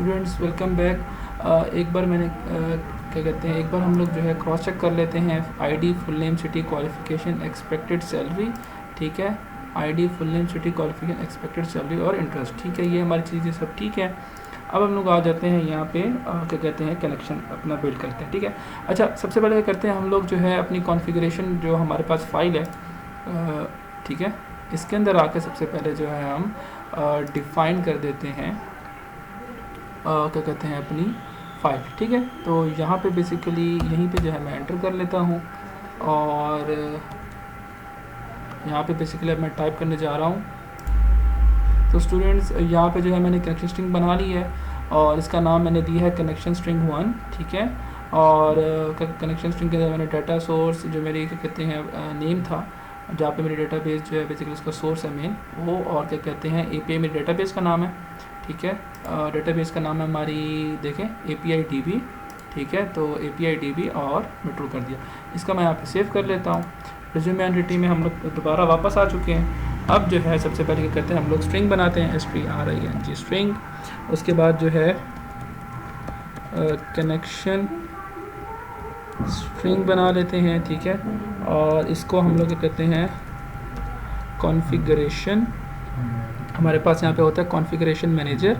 Students welcome back. एक बार मैंने क्या कहते हैं, एक बार हम लोग जो है क्रॉस चेक कर लेते हैं ID, full name, city, qualification, expected salary. ठीक है, ID, full name, city, qualification, expected salary और इंटरेस्ट। ठीक है, ये हमारी चीज़ें सब ठीक है। अब हम लोग आ जाते हैं यहाँ पे क्या कहते हैं, कनेक्शन अपना बिल्ड करते हैं। ठीक है, अच्छा सबसे पहले क्या करते हैं हम लोग जो है अपनी कॉन्फ़िगरेशन जो हमारे पास फाइल है, ठीक है, इसके अंदर आके सबसे पहले जो है हम डिफ़ाइन कर देते हैं क्या कहते हैं अपनी फ़ाइल। ठीक है, तो यहाँ पे बेसिकली यहीं पे जो है मैं एंटर कर लेता हूँ और यहाँ पे बेसिकली अब मैं टाइप करने जा रहा हूँ। तो स्टूडेंट्स यहाँ पे जो है मैंने कनेक्शन स्ट्रिंग बना ली है और इसका नाम मैंने दिया है कनेक्शन स्ट्रिंग 1। ठीक है, और कनेक्शन स्ट्रिंग के अंदर मैंने डाटा सोर्स जो मेरी क्या कहते हैं नेम था, जहाँ पे मेरी डेटाबेस जो है बेसिकली उसका सोर्स है मेन वो, और क्या कहते हैं एपीआई मेरी डेटाबेस का नाम है। ठीक है, डेटाबेस का नाम है हमारी देखें API DB। ठीक है, तो API DB और मेट्रो कर दिया। इसका मैं यहाँ पे सेव कर लेता हूँ। रिज्यूमे एंटिटी में हम लोग दोबारा वापस आ चुके हैं। अब जो है सबसे पहले क्या करते हैं हम लोग स्ट्रिंग बनाते हैं, STRING स्ट्रिंग। उसके बाद जो है कनेक्शन स्ट्रिंग बना लेते हैं। ठीक है, और इसको हम लोग क्या कहते हैं कॉन्फ़िगरेशन, हमारे पास यहाँ पे होता है कॉन्फ़िगरेशन मैनेजर,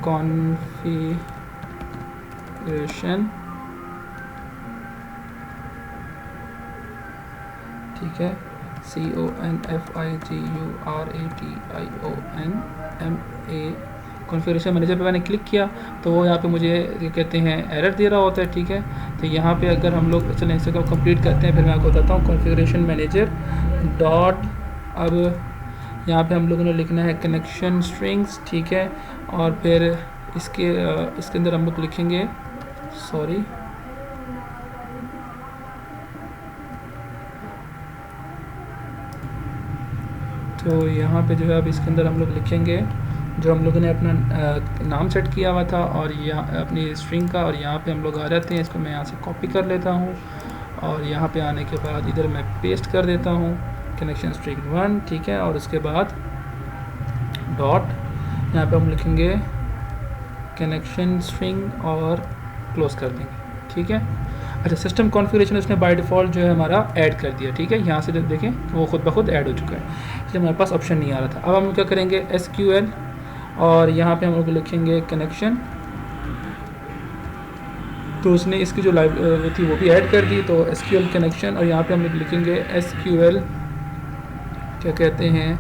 कॉन्फ़िगरेशन। ठीक है, CONFIGURATIONMA कॉन्फ़िगरेशन मैनेजर पे मैंने क्लिक किया तो वो यहाँ पे मुझे ये कहते हैं एरर दे रहा होता है। ठीक है, तो यहाँ पे अगर हम लोग चलें इसे को कंप्लीट करते हैं, फिर मैं आपको बताता हूँ कॉन्फ़िगरेशन मैनेजर डॉट। अब यहाँ पे हम लोगों ने लिखना है कनेक्शन स्ट्रिंग्स। ठीक है, और फिर इसके अंदर हम लोग लिखेंगे सॉरी तो यहाँ पे जो है अब इसके अंदर हम लोग लिखेंगे जो हम लोगों ने अपना नाम सेट किया हुआ था और यहाँ अपनी स्ट्रिंग का, और यहाँ पे हम लोग आ जाते हैं। इसको मैं यहाँ से कॉपी कर लेता हूँ और यहाँ पे आने के बाद इधर मैं पेस्ट कर देता हूँ कनेक्शन स्ट्रिंग 1। ठीक है, और उसके बाद डॉट, यहाँ पे हम लिखेंगे कनेक्शन स्ट्रिंग और क्लोज कर देंगे। ठीक है, अच्छा सिस्टम कॉन्फ़िगरेशन उसने बाय डिफ़ॉल्ट जो है हमारा ऐड कर दिया। ठीक है, यहाँ से जब देखें वो खुद ब खुद ऐड हो चुका है, इसलिए हमारे पास ऑप्शन नहीं आ रहा था। अब हम क्या करेंगे SQL, और यहाँ पे हम लोग लिखेंगे कनेक्शन, तो उसने इसकी जो लाइव थी वो भी ऐड कर दी, तो SQL कनेक्शन, और यहाँ पे हम लोग लिखेंगे SQL क्या कहते हैं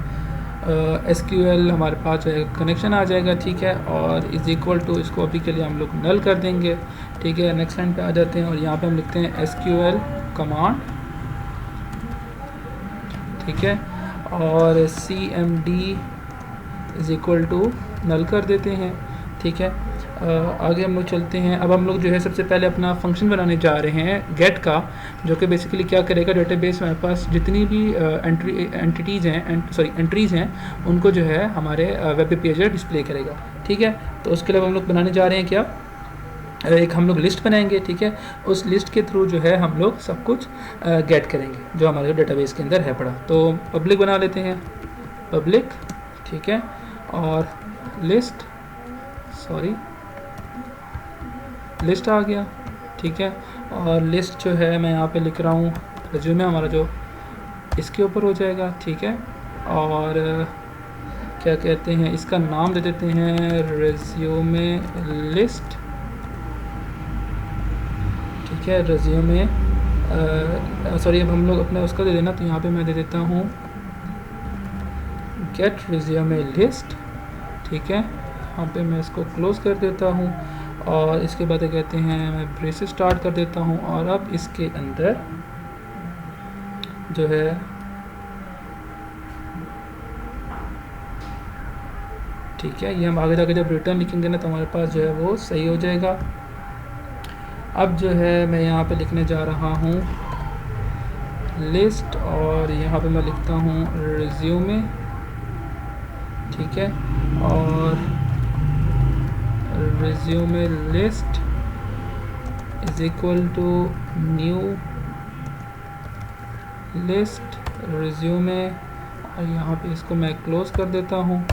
SQL हमारे पास जो है कनेक्शन आ जाएगा। ठीक है, और इज़ इक्वल टू, इसको अभी के लिए हम लोग नल कर देंगे। ठीक है, नेक्स्ट लाइन पे आ जाते हैं और यहाँ पे हम लिखते हैं SQL कमांड। ठीक है, और CMD is equal to null कर देते हैं। ठीक है, आगे हम लोग चलते हैं। अब हम लोग जो है सबसे पहले अपना फंक्शन बनाने जा रहे हैं गेट का, जो कि बेसिकली क्या करेगा, डेटाबेस में हमारे पास जितनी भी एंट्रीज़ हैं उनको जो है हमारे वेब पेज पर डिस्प्ले करेगा। ठीक है, तो उसके लिए हम लोग बनाने जा रहे हैं क्या, एक हम लोग लिस्ट बनाएंगे। ठीक है, उस लिस्ट के थ्रू जो है हम लोग सब कुछ गेट करेंगे जो हमारे डेटाबेस के अंदर है पड़ा। तो पब्लिक बना लेते हैं, पब्लिक। ठीक है, और लिस्ट आ गया। ठीक है, और लिस्ट जो है मैं यहाँ पे लिख रहा हूँ रिज्यूमे हमारा जो इसके ऊपर हो जाएगा। ठीक है, और क्या कहते हैं इसका नाम दे देते हैं रिज्यूमे लिस्ट। ठीक है, रिज्यूमे अब हम लोग अपना उसका दे देना, तो यहाँ पे मैं दे देता हूँ गेट रिज्यूमे लिस्ट। ठीक है, यहाँ पे मैं इसको क्लोज कर देता हूँ और इसके बाद कहते हैं मैं ब्रेसेस स्टार्ट कर देता हूँ, और अब इसके अंदर जो है ठीक है, ये हम आगे जाके जब रिटर्न लिखेंगे ना तो हमारे पास जो है वो सही हो जाएगा। अब जो है मैं यहाँ पे लिखने जा रहा हूँ लिस्ट, और यहाँ पे मैं लिखता हूँ रिज्यूमे। ठीक है, और resume list is equal to new list resume, और यहाँ पे इसको मैं क्लोज कर देता हूँ।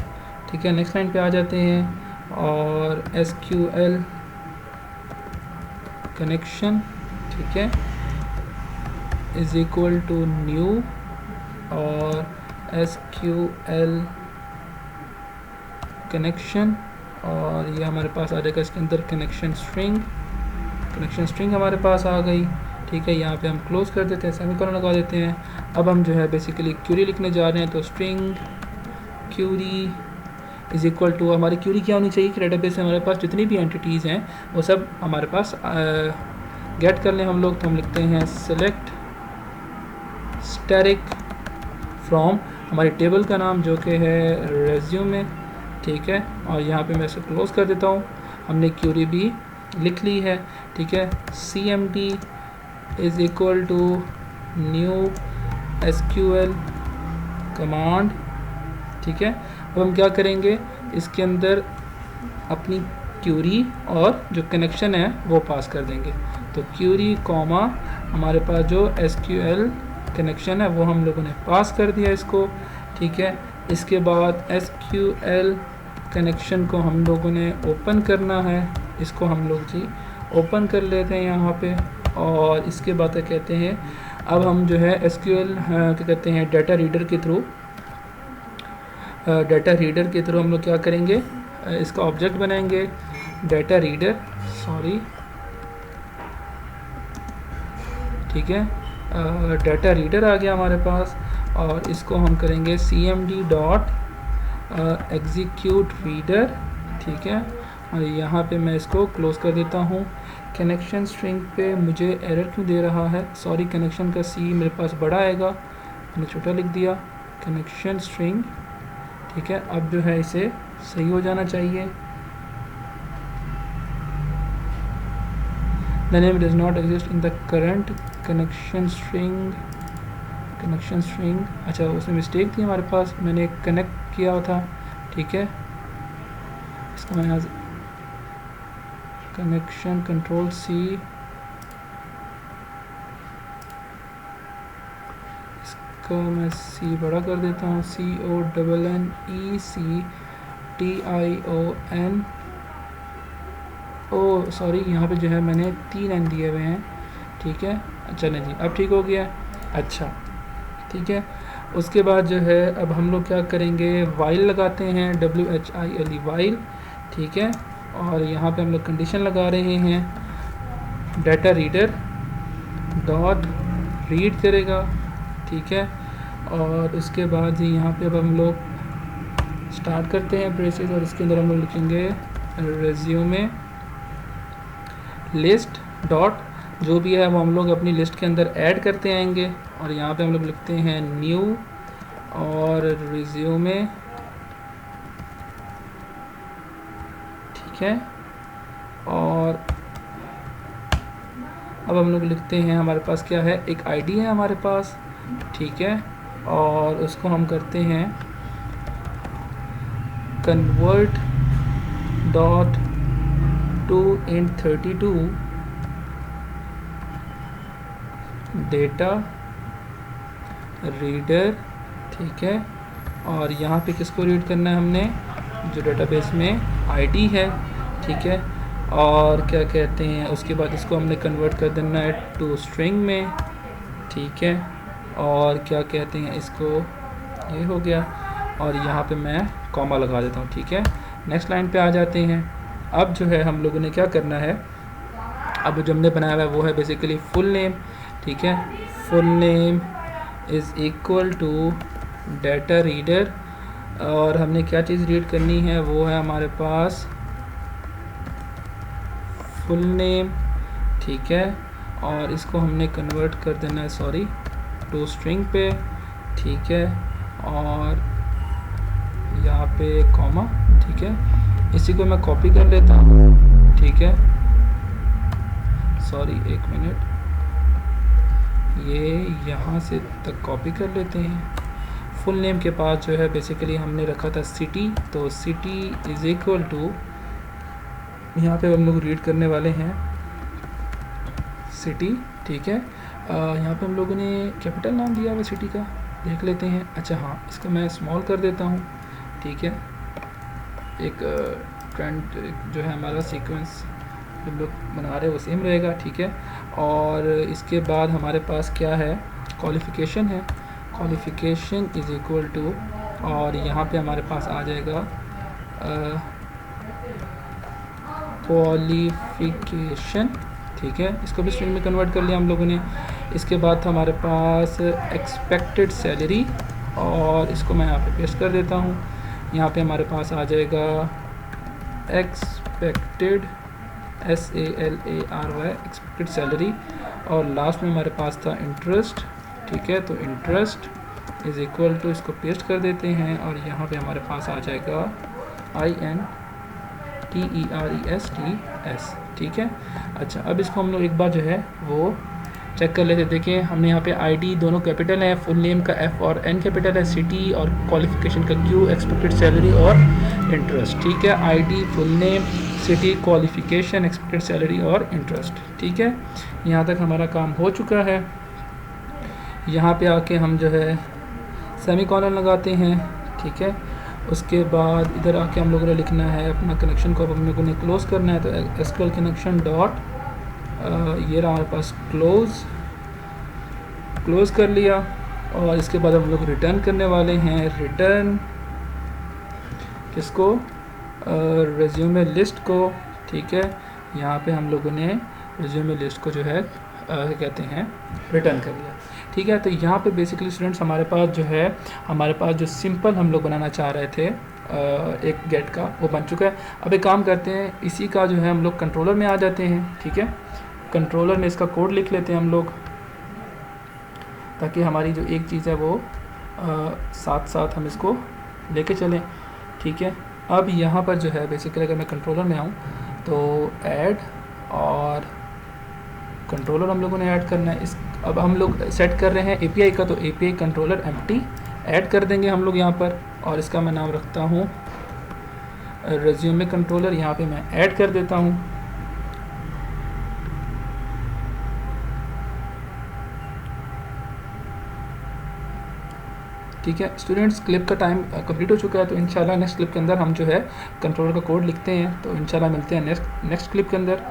ठीक है, नेक्स्ट लाइन पे आ जाते हैं और SQL कनेक्शन, ठीक है, इज इक्वल टू न्यू और SQL कनेक्शन, और ये हमारे पास आ जाएगा इसके अंदर कनेक्शन स्ट्रिंग हमारे पास आ गई, ठीक है। यहाँ पे हम क्लोज कर देते हैं, सेमीकोलन लगा देते हैं। अब हम जो है बेसिकली क्यूरी लिखने जा रहे हैं, तो string query is equal to, हमारी क्यूरी क्या होनी चाहिए कि डेटाबेस में हमारे पास जितनी भी एंटिटीज़ हैं वो सब हमारे पास गेट कर लें हम लोग। तो हम लिखते हैं सेलेक्ट स्टैटिक फ्रॉम हमारी टेबल का नाम जो कि है रेज्यूमे, ठीक है, और यहाँ पे मैं इसे क्लोज कर देता हूँ। हमने क्यूरी भी लिख ली है, ठीक है। CMD is equal to new SQL command, ठीक है। अब हम क्या करेंगे, इसके अंदर अपनी क्यूरी और जो कनेक्शन है वो पास कर देंगे। तो क्यूरी कॉमा हमारे पास जो SQL कनेक्शन है वो हम लोगों ने पास कर दिया इसको, ठीक है। इसके बाद SQL कनेक्शन को हम लोगों ने ओपन करना है, इसको हम लोग जी ओपन कर लेते हैं यहाँ पे। और इसके बाद कहते हैं अब हम जो है SQL क्या कहते हैं डाटा रीडर के थ्रू हम लोग क्या करेंगे, इसका ऑब्जेक्ट बनाएंगे डाटा रीडर, ठीक है। डाटा रीडर आ गया हमारे पास, और इसको हम करेंगे CMD डॉट एग्जीक्यूट रीडर, ठीक है। और यहाँ पे मैं इसको क्लोज कर देता हूँ। कनेक्शन स्ट्रिंग पे मुझे एरर क्यों दे रहा है, सॉरी, कनेक्शन का C मेरे पास बड़ा आएगा, मैंने छोटा लिख दिया, कनेक्शन स्ट्रिंग, ठीक है। अब जो है इसे सही हो जाना चाहिए। The name does not exist in the current connection string, अच्छा उसमें मिस्टेक थी हमारे पास, मैंने कनेक्ट किया था, ठीक है। इसको मैं यहाँ कनेक्शन कंट्रोल C, इसका मैं C बड़ा कर देता हूँ, CONNECTION, ओ सॉरी, यहाँ पे जो है मैंने 3 N दिए हुए हैं, ठीक है। अच्छा नहीं जी, अब ठीक हो गया, अच्छा ठीक है। उसके बाद जो है अब हम लोग क्या करेंगे, वाइल लगाते हैं, WHILE वाइल, ठीक है। और यहाँ पे हम लोग कंडीशन लगा रहे हैं डाटा रीडर डॉट रीड करेगा, ठीक है। और उसके बाद यहाँ पे अब हम लोग स्टार्ट करते हैं ब्रेसेस, और इसके अंदर हम लोग लिखेंगे रेज्यूमे लिस्ट डॉट, जो भी है वो हम लोग अपनी लिस्ट के अंदर ऐड करते आएंगे। और यहाँ पे हम लोग लिखते हैं न्यू और रेज्यूमे, ठीक है। और अब हम लोग लिखते हैं, हमारे पास क्या है, एक आईडी है हमारे पास, ठीक है। और उसको हम करते हैं convert dot to int 32 data reader, ठीक है। और यहाँ पे किसको रीड करना है हमने, जो डेटाबेस में आईडी है, ठीक है। और क्या कहते हैं, उसके बाद इसको हमने कन्वर्ट कर देना है टू स्ट्रिंग में, ठीक है। और क्या कहते हैं इसको, ये हो गया, और यहाँ पे मैं कॉमा लगा देता हूँ, ठीक है। नेक्स्ट लाइन पे आ जाते हैं। अब जो है हम लोगों ने क्या करना है, अब जो हमने बनाया हुआ है वो है बेसिकली फुल नेम, ठीक है। Full name is equal to data reader, और हमने क्या चीज़ रीड करनी है, वो है हमारे पास फुल नेम, ठीक है। और इसको हमने कन्वर्ट कर देना है, सॉरी, टू स्ट्रिंग पे, ठीक है। और यहाँ पे कॉमा, ठीक है। इसी को मैं कॉपी कर लेता हूँ, ठीक है। सॉरी, एक मिनट, ये यहाँ से तक कॉपी कर लेते हैं। फुल नेम के पास जो है बेसिकली हमने रखा था सिटी, तो सिटी इज़ इक्वल टू, यहाँ पे हम लोग रीड करने वाले हैं सिटी, ठीक है। यहाँ पे हम लोगों ने कैपिटल नाम दिया हुआ सिटी का, देख लेते हैं। अच्छा हाँ, इसको मैं स्मॉल कर देता हूँ, ठीक है। एक ट्रेंड जो है हमारा सीक्वेंस हम लोग बना रहे हैं वो सेम रहेगा, ठीक है। और इसके बाद हमारे पास क्या है, क्वालिफ़िकेशन है। क्वालिफ़िकेशन इज़ इक्वल टू, और यहाँ पे हमारे पास आ जाएगा क्वालिफ़िकेशन, ठीक है। इसको भी स्ट्रिंग में कन्वर्ट कर लिया हम लोगों ने। इसके बाद था हमारे पास एक्सपेक्टेड सैलरी, और इसको मैं यहाँ पे पेस्ट कर देता हूँ। यहाँ पे हमारे पास आ जाएगा एक्सपेक्टेड SALARY एक्सपेक्टेड सैलरी, और लास्ट में हमारे पास था इंटरेस्ट, ठीक है। तो इंटरेस्ट इज़ इक्वल टू, इसको पेस्ट कर देते हैं, और यहाँ पे हमारे पास आ जाएगा INTERESTS, ठीक है। अच्छा, अब इसको हम लोग एक बार जो है वो चेक कर लेते। देखिए हमने यहाँ पे ID दोनों कैपिटल है, फुल नेम का F और N कैपिटल है, सिटी और क्वालिफ़िकेशन का Q, एक्सपेक्टेड सैलरी और इंटरेस्ट, ठीक है। ID, full name, city, qualification, expected salary और इंटरेस्ट, ठीक है। यहाँ तक हमारा काम हो चुका है। यहाँ पे आके हम जो है सेमीकोलन लगाते हैं, ठीक है। उसके बाद इधर आके हम लोगों ने लिखना है अपना कनेक्शन को, अब हम लोगों ने क्लोज़ करना है। तो SQL कनेक्शन डॉट, ये रहा हमारे पास क्लोज़ कर लिया। और इसके बाद हम लोग रिटर्न करने वाले हैं, रिटर्न किसको, रिज्यूमे लिस्ट को, ठीक है। यहाँ पे हम लोगों ने रिज्यूमे लिस्ट को जो है कहते हैं रिटर्न कर लिया, ठीक है। तो यहाँ पे बेसिकली स्टूडेंट्स हमारे पास जो है, हमारे पास जो सिंपल हम लोग बनाना चाह रहे थे एक गेट का, वो बन चुका है। अब एक काम करते हैं, इसी का जो है हम लोग कंट्रोलर में आ जाते हैं, ठीक है। कंट्रोलर में इसका कोड लिख लेते हैं हम लोग, ताकि हमारी जो एक चीज़ है वो साथ साथ हम इसको लेके चलें, ठीक है। अब यहाँ पर जो है बेसिकली अगर मैं कंट्रोलर में आऊँ तो ऐड, और कंट्रोलर हम लोगों ने ऐड करना है। इस अब हम लोग सेट कर रहे हैं API का, तो API कंट्रोलर एम्प्टी ऐड कर देंगे हम लोग यहाँ पर, और इसका मैं नाम रखता हूँ रिज्यूमे कंट्रोलर। यहाँ पे मैं ऐड कर देता हूँ, ठीक है। स्टूडेंट्स क्लिप का टाइम कंप्लीट हो चुका है, तो इंशाल्लाह नेक्स्ट क्लिप के अंदर हम जो है कंट्रोलर का कोड लिखते हैं। तो इंशाल्लाह मिलते हैं नेक्स्ट क्लिप के अंदर।